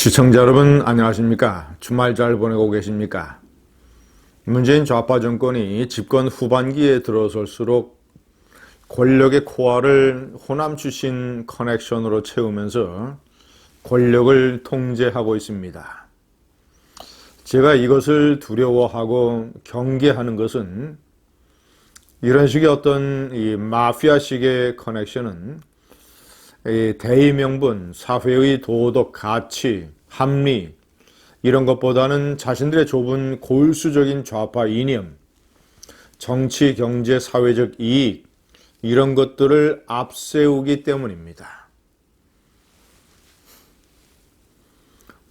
시청자 여러분 안녕하십니까? 주말 잘 보내고 계십니까? 문재인 좌파 정권이 집권 후반기에 들어설수록 권력의 코어를 호남 출신 커넥션으로 채우면서 권력을 통제하고 있습니다. 제가 이것을 두려워하고 경계하는 것은 이런 식의 어떤 이 마피아식의 커넥션은 대의 명분, 사회의 도덕, 가치, 합리 이런 것보다는 자신들의 좁은 골수적인 좌파 이념, 정치, 경제, 사회적 이익 이런 것들을 앞세우기 때문입니다.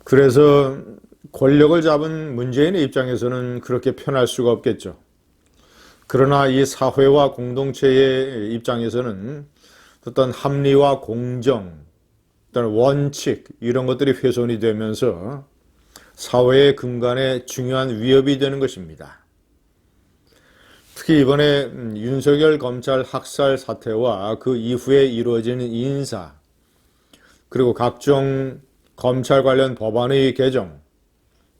그래서 권력을 잡은 문재인의 입장에서는 그렇게 편할 수가 없겠죠. 그러나 이 사회와 공동체의 입장에서는 어떤 합리와 공정, 어떤 원칙 이런 것들이 훼손이 되면서 사회의 근간에 중요한 위협이 되는 것입니다. 특히 이번에 윤석열 검찰 학살 사태와 그 이후에 이루어지는 인사, 그리고 각종 검찰 관련 법안의 개정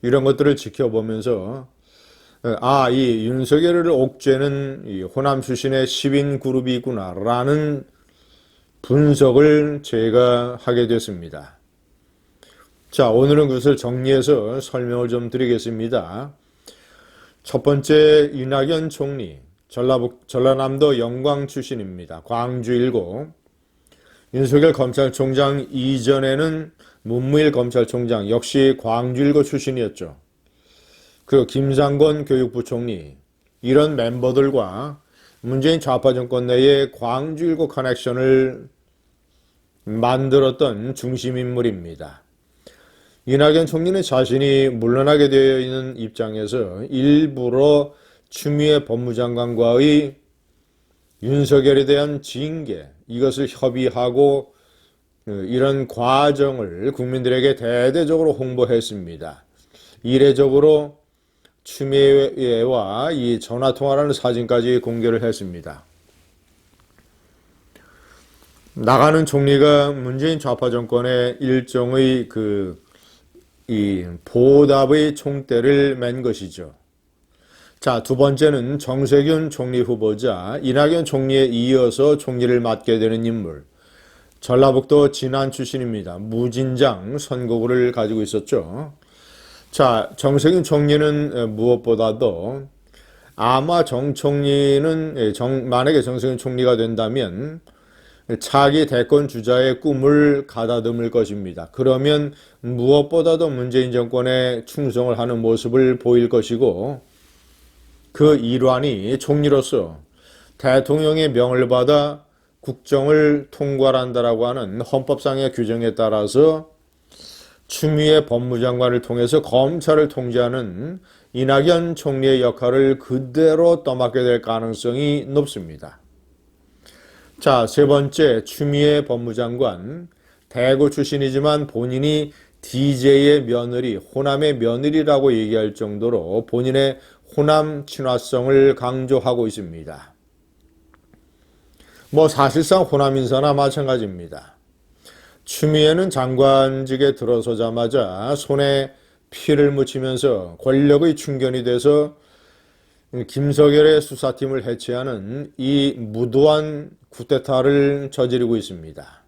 이런 것들을 지켜보면서 이 윤석열을 옥죄는 이 호남 출신의 시민 그룹이 있구나라는 분석을 제가 하게 됐습니다. 자, 오늘은 그것을 정리해서 설명을 좀 드리겠습니다. 첫 번째, 이낙연 총리, 전라남도 영광 출신입니다. 광주 일고. 윤석열 검찰총장 이전에는 문무일 검찰총장 역시 광주 일고 출신이었죠. 그 김상곤 교육부 총리, 이런 멤버들과 문재인 좌파 정권 내에 광주 일고 커넥션을 만들었던 중심인물입니다. 이낙연 총리는 자신이 물러나게 되어 있는 입장에서 일부러 추미애 법무장관과의 윤석열에 대한 징계, 이것을 협의하고 이런 과정을 국민들에게 대대적으로 홍보했습니다. 이례적으로 추미애와 이 전화통화라는 사진까지 공개를 했습니다. 나가는 총리가 문재인 좌파 정권의 일종의 보답의 총대를 맨 것이죠. 자, 두 번째는 정세균 총리 후보자, 이낙연 총리에 이어서 총리를 맡게 되는 인물. 전라북도 진안 출신입니다. 무진장 선거구를 가지고 있었죠. 자, 정세균 총리는 무엇보다도 아마 정 총리는 만약에 정세균 총리가 된다면 차기 대권 주자의 꿈을 가다듬을 것입니다. 그러면 무엇보다도 문재인 정권에 충성을 하는 모습을 보일 것이고 그 일환이 총리로서 대통령의 명을 받아 국정을 통괄한다라고 하는 헌법상의 규정에 따라서 추미애 법무장관을 통해서 검찰을 통제하는 이낙연 총리의 역할을 그대로 떠맡게 될 가능성이 높습니다. 자, 세 번째, 추미애 법무장관, 대구 출신이지만 본인이 DJ의 며느리, 호남의 며느리라고 얘기할 정도로 본인의 호남 친화성을 강조하고 있습니다. 사실상 호남 인사나 마찬가지입니다. 추미애는 장관직에 들어서자마자 손에 피를 묻히면서 권력의 충견이 돼서 김석열의 수사팀을 해체하는 이 무도한 쿠데타를 저지르고 있습니다.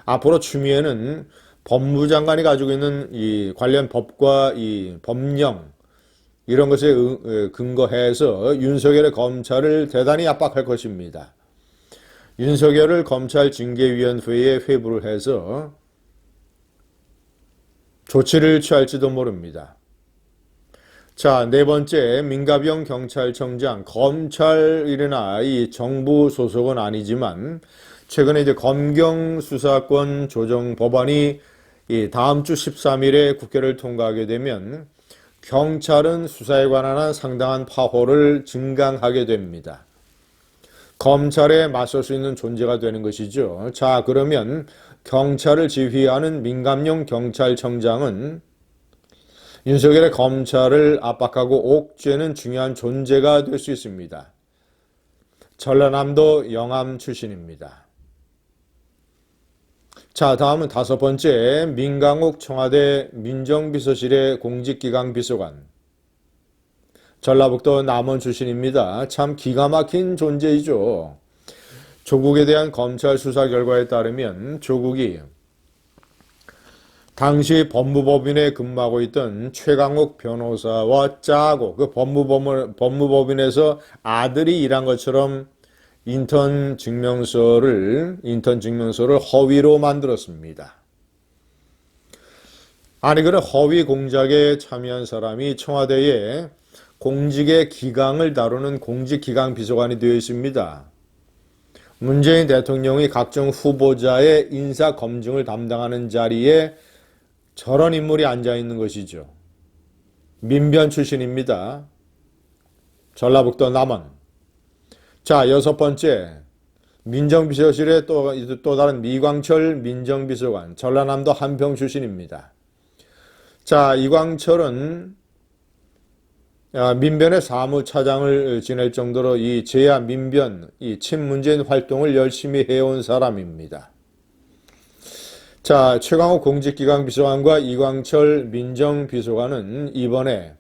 앞으로 추미애는 법무장관이 가지고 있는 이 관련 법과 이 법령 이런 것에 근거해서 윤석열의 검찰을 대단히 압박할 것입니다. 윤석열을 검찰징계위원회에 회부를 해서 조치를 취할지도 모릅니다. 자, 네 번째, 민가병 경찰청장, 검찰이나 이 정부 소속은 아니지만 최근에 이제 검경 수사권 조정 법안이 다음 주 13일에 국회를 통과하게 되면 경찰은 수사에 관한 상당한 파호를 증강하게 됩니다. 검찰에 맞설 수 있는 존재가 되는 것이죠. 자, 그러면 경찰을 지휘하는 민감용 경찰청장은 윤석열의 검찰을 압박하고 옥죄는 중요한 존재가 될 수 있습니다. 전라남도 영암 출신입니다. 자, 다음은 다섯 번째, 민강욱 청와대 민정비서실의 공직기강 비서관. 전라북도 남원 출신입니다. 참 기가 막힌 존재이죠. 조국에 대한 검찰 수사 결과에 따르면 조국이 당시 법무법인에 근무하고 있던 최강욱 변호사와 짜고 그 법무법인에서 아들이 일한 것처럼 인턴 증명서를 허위로 만들었습니다. 아니, 그런 허위 공작에 참여한 사람이 청와대에 공직의 기강을 다루는 공직기강 비서관이 되어 있습니다. 문재인 대통령이 각종 후보자의 인사 검증을 담당하는 자리에 저런 인물이 앉아 있는 것이죠. 민변 출신입니다. 전라북도 남원. 자, 여섯 번째, 민정비서실의 또 다른 미광철 민정비서관, 전라남도 한평 출신입니다. 자, 이광철은 민변의 사무차장을 지낼 정도로 이 제야 민변, 이 친문재인 활동을 열심히 해온 사람입니다. 자, 최강욱 공직기강 비서관과 이광철 민정비서관은 이번에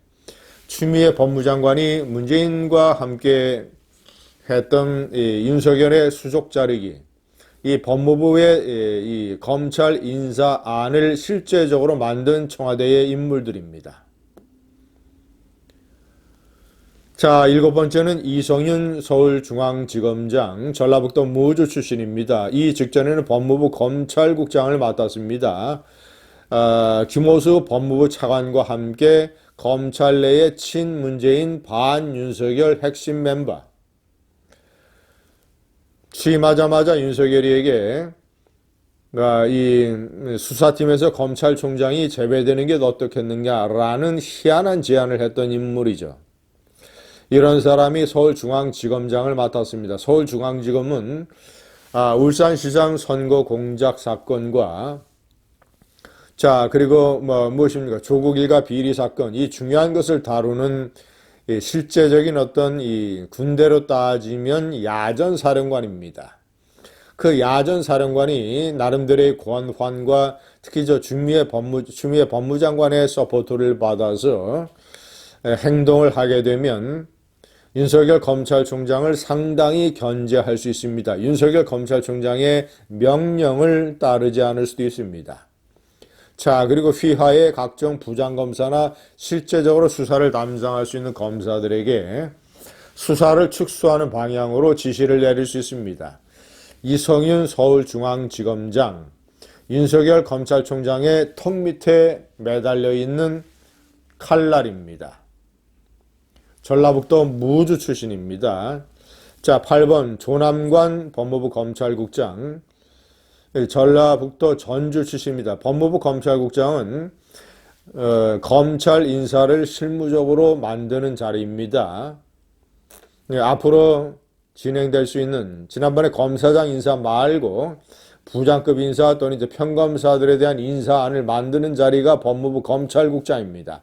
추미애 법무장관이 문재인과 함께 했던 윤석열의 수족 자르기, 이 법무부의 이 검찰 인사안을 실제적으로 만든 청와대의 인물들입니다. 자, 일곱 번째는 이성윤 서울중앙지검장, 전라북도 무주 출신입니다. 이 직전에는 법무부 검찰국장을 맡았습니다. 김호수 법무부 차관과 함께 검찰 내의 친문재인 반윤석열 핵심 멤버. 취임하자마자 윤석열이에게 이 수사팀에서 검찰총장이 제외되는 게 어떻겠느냐라는 희한한 제안을 했던 인물이죠. 이런 사람이 서울중앙지검장을 맡았습니다. 서울중앙지검은 울산시장 선거 공작 사건과 자, 그리고 무엇입니까? 조국 일가 비리 사건, 이 중요한 것을 다루는 실제적인 어떤 이 군대로 따지면 야전사령관입니다. 그 야전사령관이 나름대로의 권한과 특히 추미애 법무장관의 서포트를 받아서 행동을 하게 되면 윤석열 검찰총장을 상당히 견제할 수 있습니다. 윤석열 검찰총장의 명령을 따르지 않을 수도 있습니다. 자, 그리고 휘하의 각종 부장검사나 실제적으로 수사를 담당할 수 있는 검사들에게 수사를 축소하는 방향으로 지시를 내릴 수 있습니다. 이성윤 서울중앙지검장, 윤석열 검찰총장의 턱 밑에 매달려 있는 칼날입니다. 전라북도 무주 출신입니다. 자, 8번 조남관 법무부 검찰국장, 전라북도 전주 출신입니다. 법무부 검찰국장은 검찰 인사를 실무적으로 만드는 자리입니다. 앞으로 진행될 수 있는 지난번에 검사장 인사 말고 부장급 인사 또는 이제 평검사들에 대한 인사안을 만드는 자리가 법무부 검찰국장입니다.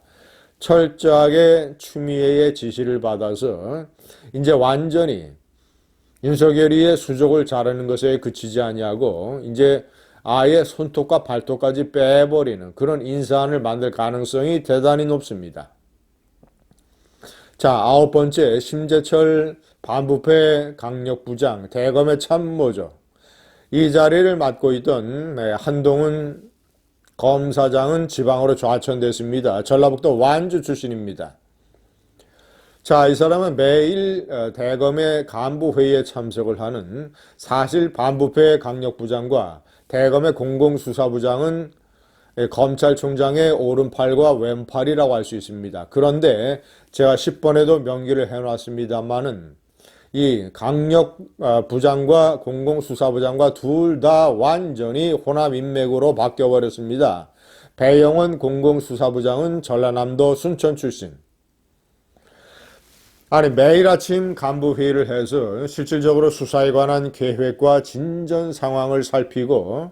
철저하게 추미애의 지시를 받아서 이제 완전히 윤석열이의 수족을 자르는 것에 그치지 아니하고 이제 아예 손톱과 발톱까지 빼버리는 그런 인사안을 만들 가능성이 대단히 높습니다. 자, 아홉 번째, 심재철 반부패 강력부장, 대검의 참모죠. 이 자리를 맡고 있던 한동훈 검사장은 지방으로 좌천됐습니다. 전라북도 완주 출신입니다. 자, 이 사람은 매일 대검의 간부회의에 참석을 하는 사실 반부패 강력부장과 대검의 공공수사부장은 검찰총장의 오른팔과 왼팔이라고 할 수 있습니다. 그런데 제가 10번에도 명기를 해놨습니다만은 이 강력부장과 공공수사부장과 둘 다 완전히 호남인맥으로 바뀌어버렸습니다. 배영원 공공수사부장은 전라남도 순천 출신. 아니, 매일 아침 간부회의를 해서 실질적으로 수사에 관한 계획과 진전 상황을 살피고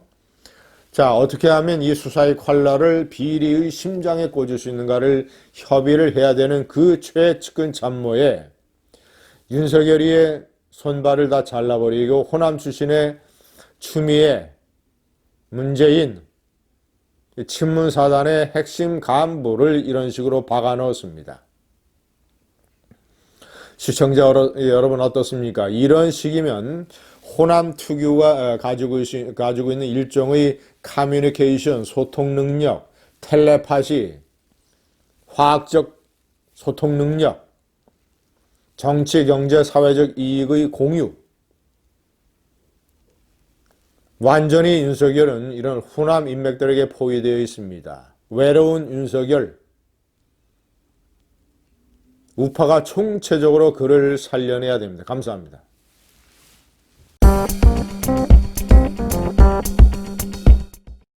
자, 어떻게 하면 이 수사의 칼날을 비리의 심장에 꽂을 수 있는가를 협의를 해야 되는 그 최측근 참모에 윤석열이의 손발을 다 잘라버리고 호남 출신의 추미애 문재인, 친문사단의 핵심 간부를 이런 식으로 박아 넣었습니다. 시청자 여러분 어떻습니까? 이런 식이면 호남 특유가 가지고 있는 일종의 커뮤니케이션, 소통 능력, 텔레파시, 화학적 소통 능력, 정치, 경제, 사회적 이익의 공유. 완전히 윤석열은 이런 후남 인맥들에게 포위되어 있습니다. 외로운 윤석열. 우파가 총체적으로 그를 살려내야 됩니다. 감사합니다.